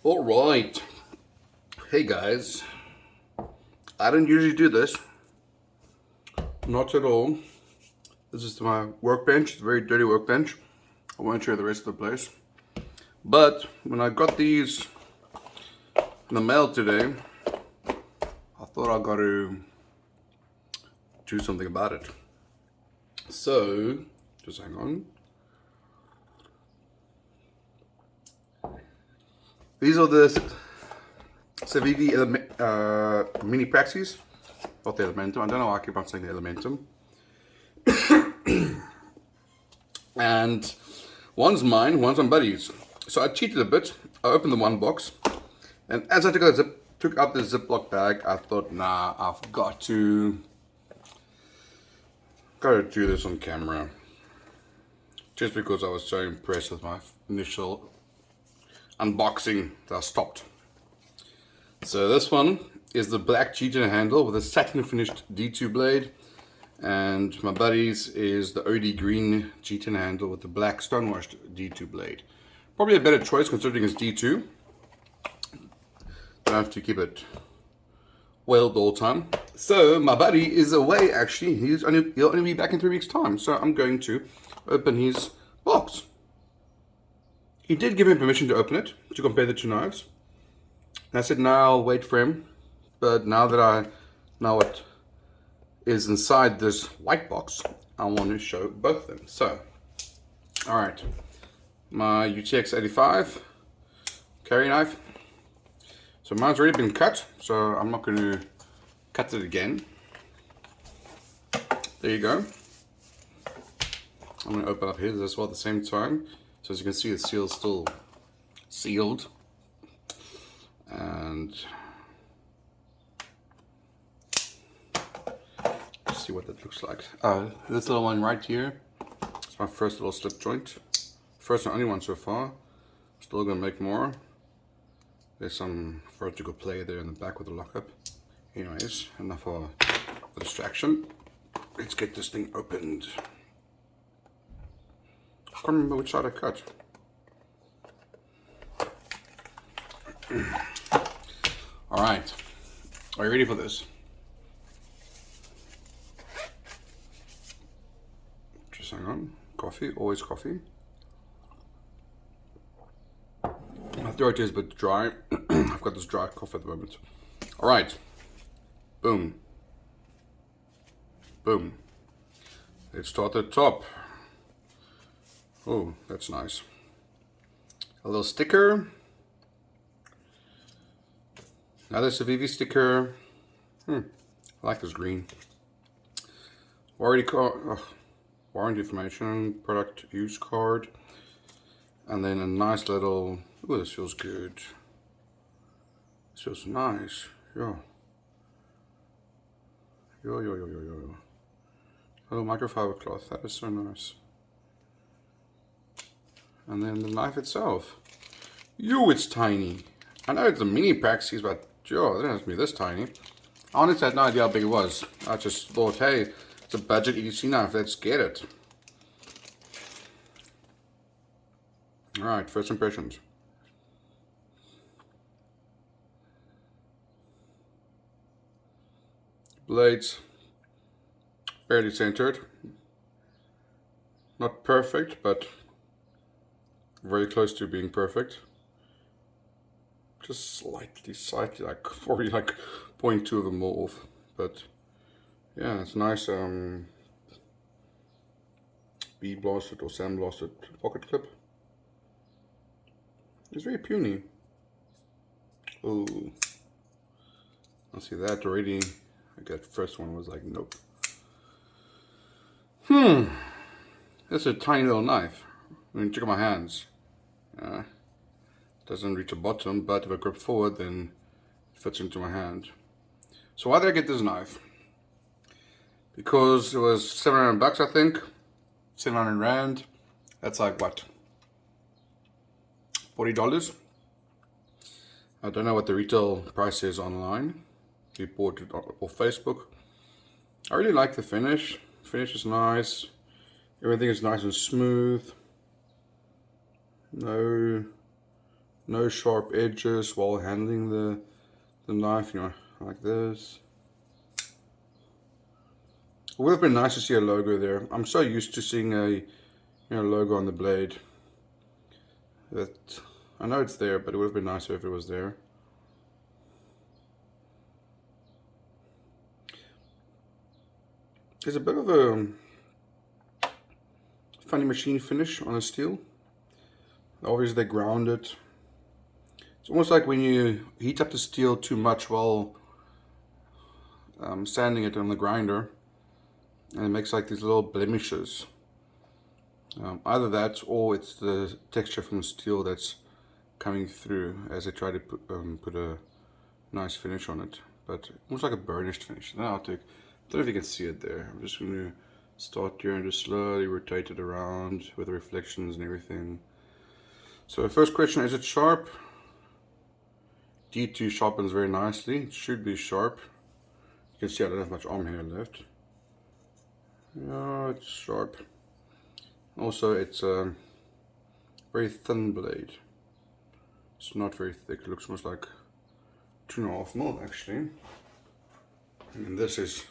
All right. Hey guys, I don't usually do this. Not at all. This is my workbench. It's a very dirty workbench. I won't show you the rest of the place. But when I got these in the mail today, I thought I got to do something about it. So, just hang on. These are the Civivi Mini Praxis. Not the Elementum. I don't know why I keep on saying the Elementum. And one's mine, one's my buddy's. So I cheated a bit. I opened the one box, and as I took out the Ziploc bag, I thought, nah, I've got to do this on camera. Just because I was so impressed with my initial unboxing that I stopped. So this one is the black G10 handle with a satin finished D2 blade, and my buddy's is the OD green G10 handle with the black stonewashed D2 blade. Probably a better choice considering it's D2. Don't have to keep it oiled all the time. So my buddy is away actually. He'll only be back in 3 weeks' time. So I'm going to open his box. He did give me permission to open it, to compare the two knives. And I said, no, I'll wait for him. But now that I know what is inside this white box, I want to show both of them. So, all right, my UTX 85 carry knife. So mine's already been cut, so I'm not going to cut it again. There you go. I'm going to open up his as well at the same time. So as you can see, the seal's still sealed. And let's see what that looks like. This little one right here, it's my first little slip joint. First and only one so far. Still gonna make more. There's some vertical play there in the back with the lockup. Anyways, enough for the distraction. Let's get this thing opened. I can't remember which side I cut. Alright, are you ready for this? Just hang on. Coffee, always coffee. My throat is a bit dry. I've got this dry cough at the moment. Alright, boom. Boom. Let's start at the top. Oh, that's nice. A little sticker. Another Civivi sticker. I like this green. Warranty information, product use card. And then a nice little, oh, this feels good. This feels nice. Yeah. Yo. Little microfiber cloth, that is so nice. And then the knife itself. Yo, it's tiny. I know it's a mini Praxis, but yo, it doesn't have to be this tiny. I honestly had no idea how big it was. I just thought, hey, it's a budget EDC knife, let's get it. Alright, first impressions. Blades, barely centered. Not perfect, but very close to being perfect. Just slightly, like probably like 0.2 of them more off. But yeah, it's nice bee blasted or sand blasted pocket clip. It's very puny. Oh, I see that already. I got the first one was like, nope. That's a tiny little knife. I mean, check out my hands. Doesn't reach the bottom, but if I grip forward, then it fits into my hand. So why did I get this knife? Because it was 700 bucks, I think. 700 Rand. That's like what? $40. I don't know what the retail price is online. We bought it off Facebook. I really like the finish. Finish is nice. Everything is nice and smooth. No No sharp edges while handling the knife, you know, like this. It would have been nice to see a logo there. I'm so used to seeing a logo on the blade that I know it's there, but it would have been nicer if it was there. There's a bit of a funny machine finish on the steel. Obviously they ground it. It's almost like when you heat up the steel too much while sanding it on the grinder, and it makes like these little blemishes. Either that or it's the texture from the steel that's coming through as I try to put a nice finish on it, but almost like a burnished finish. Now I don't know if you can see it there. I'm just going to start here and just slowly rotate it around with the reflections and everything. So the first question, is it sharp? D2 sharpens very nicely. It should be sharp. You can see I don't have much arm hair left. Yeah, it's sharp. Also, it's a very thin blade. It's not very thick. It looks almost like 2.5 mil actually. And this is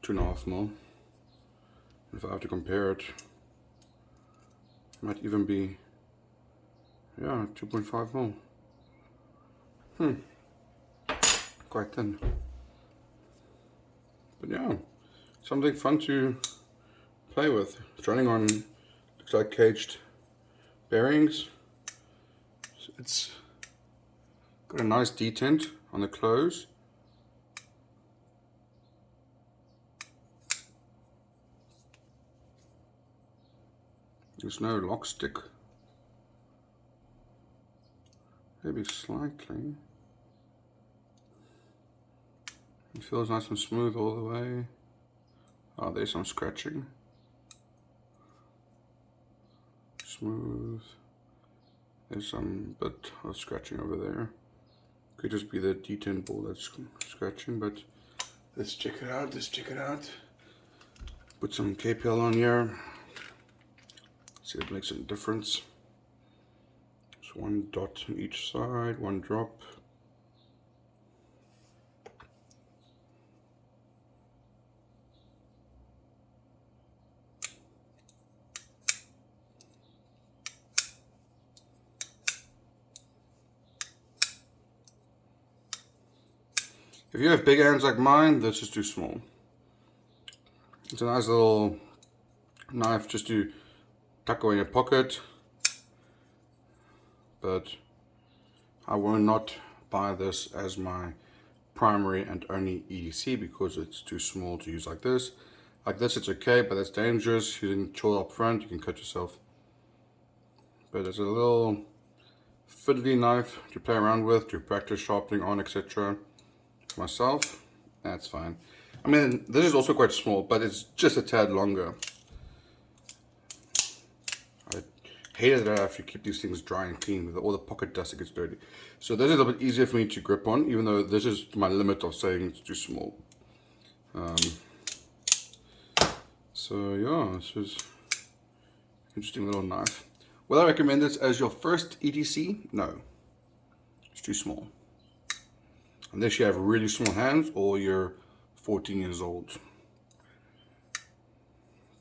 2.5 mil. If I have to compare it, it might even be, yeah, 2.5 mil. Quite thin. But yeah, something fun to play with. It's running on, looks like caged bearings. It's got a nice detent on the close. There's no lock stick. Maybe slightly. It feels nice and smooth all the way. Oh, there's some scratching. Smooth. There's some bit of scratching over there. Could just be the detent ball that's scratching, but let's check it out. Let's check it out. Put some KPL on here. See if it makes a difference. Just one dot on each side, one drop. If you have big hands like mine, this is too small. It's a nice little knife just to tuck away in your pocket, but I will not buy this as my primary and only EDC because it's too small to use like this. Like this it's okay, but that's dangerous. Using choil up front, you can cut yourself. But it's a little fiddly knife to play around with, to practice sharpening on, etc. Myself, that's fine. I mean, this is also quite small, but it's just a tad longer. I hate it that I have to keep these things dry and clean with all the pocket dust that gets dirty. So this is a little bit easier for me to grip on, even though this is my limit of saying it's too small. So yeah, this is an interesting little knife. Will I recommend this as your first EDC? No, it's too small. Unless you have really small hands or you're 14 years old.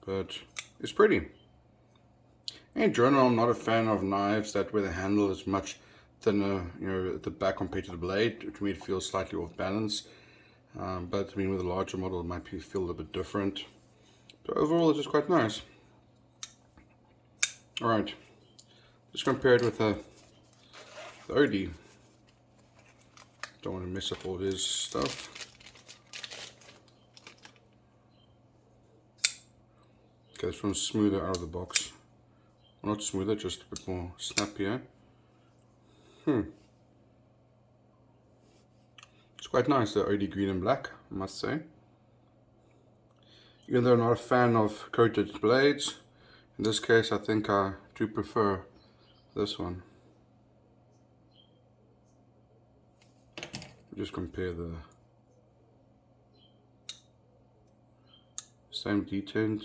But it's pretty. In general, I'm not a fan of knives that where the handle is much thinner, you know, at the back compared to the blade. To me, it feels slightly off balance. But I mean, with a larger model, it might feel a little bit different. But overall, it's just quite nice. All right, just compare it with the OD. Don't want to mess up all this stuff. Okay, this one's smoother out of the box. Well, not smoother, just a bit more snappier. It's quite nice, the OD green and black, I must say. Even though I'm not a fan of coated blades, in this case I think I do prefer this one. Just compare the same detent,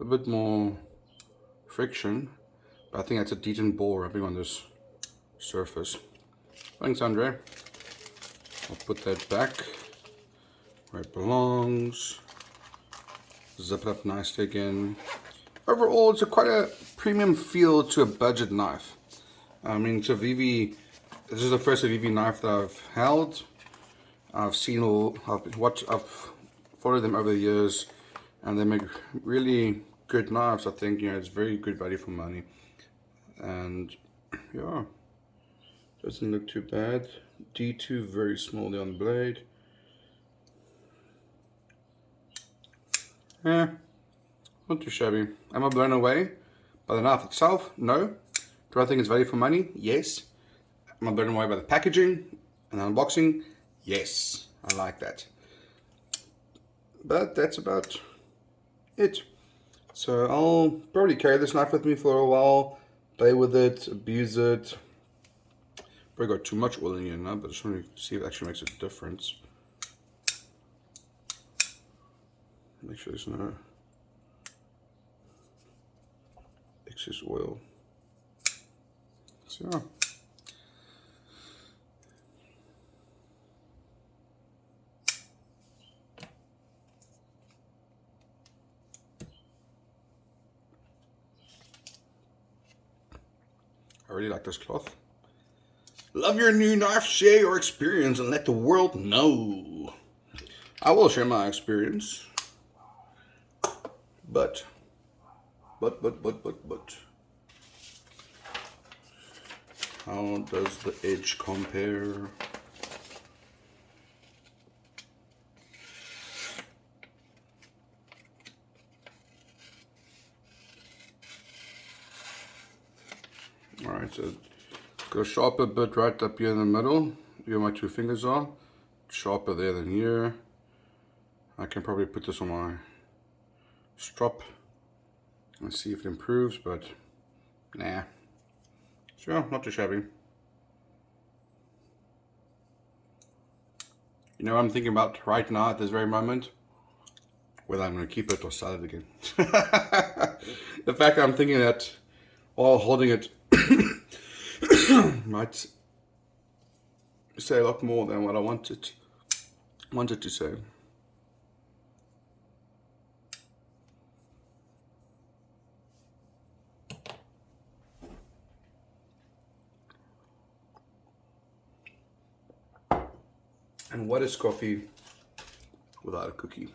a bit more friction, But I think that's a decent ball rubbing on this surface. Thanks, Andre. I'll put that back where it belongs. Zip it up nicely again. Overall, it's quite a premium feel to a budget knife. I mean, Civivi, this is the first Civivi knife that I've held. I've followed them over the years, and they make really good knives. I think, you know, it's very good value for money. And yeah, doesn't look too bad. D2 very small there on the blade. Yeah, not too shabby. Am I blown away by the knife itself? No. Do I think it's value for money? Yes. Am I blown away by the packaging and the unboxing? Yes, I like that. But that's about it. So I'll probably carry this knife with me for a while, play with it, abuse it. Probably got too much oil in here now, but I just want to see if it actually makes a difference. Make sure there's no excess oil. So yeah. I really like this cloth. Love your new knife, share your experience and let the world know. I will share my experience. But. How does the edge compare? Alright, so got a sharper bit right up here in the middle, where my two fingers are. Sharper there than here. I can probably put this on my strop and see if it improves, but nah. Sure, not too shabby. You know what I'm thinking about right now at this very moment? Whether I'm going to keep it or sell it again. The fact that I'm thinking that while holding it might say a lot more than what I wanted to say. And what is coffee without a cookie?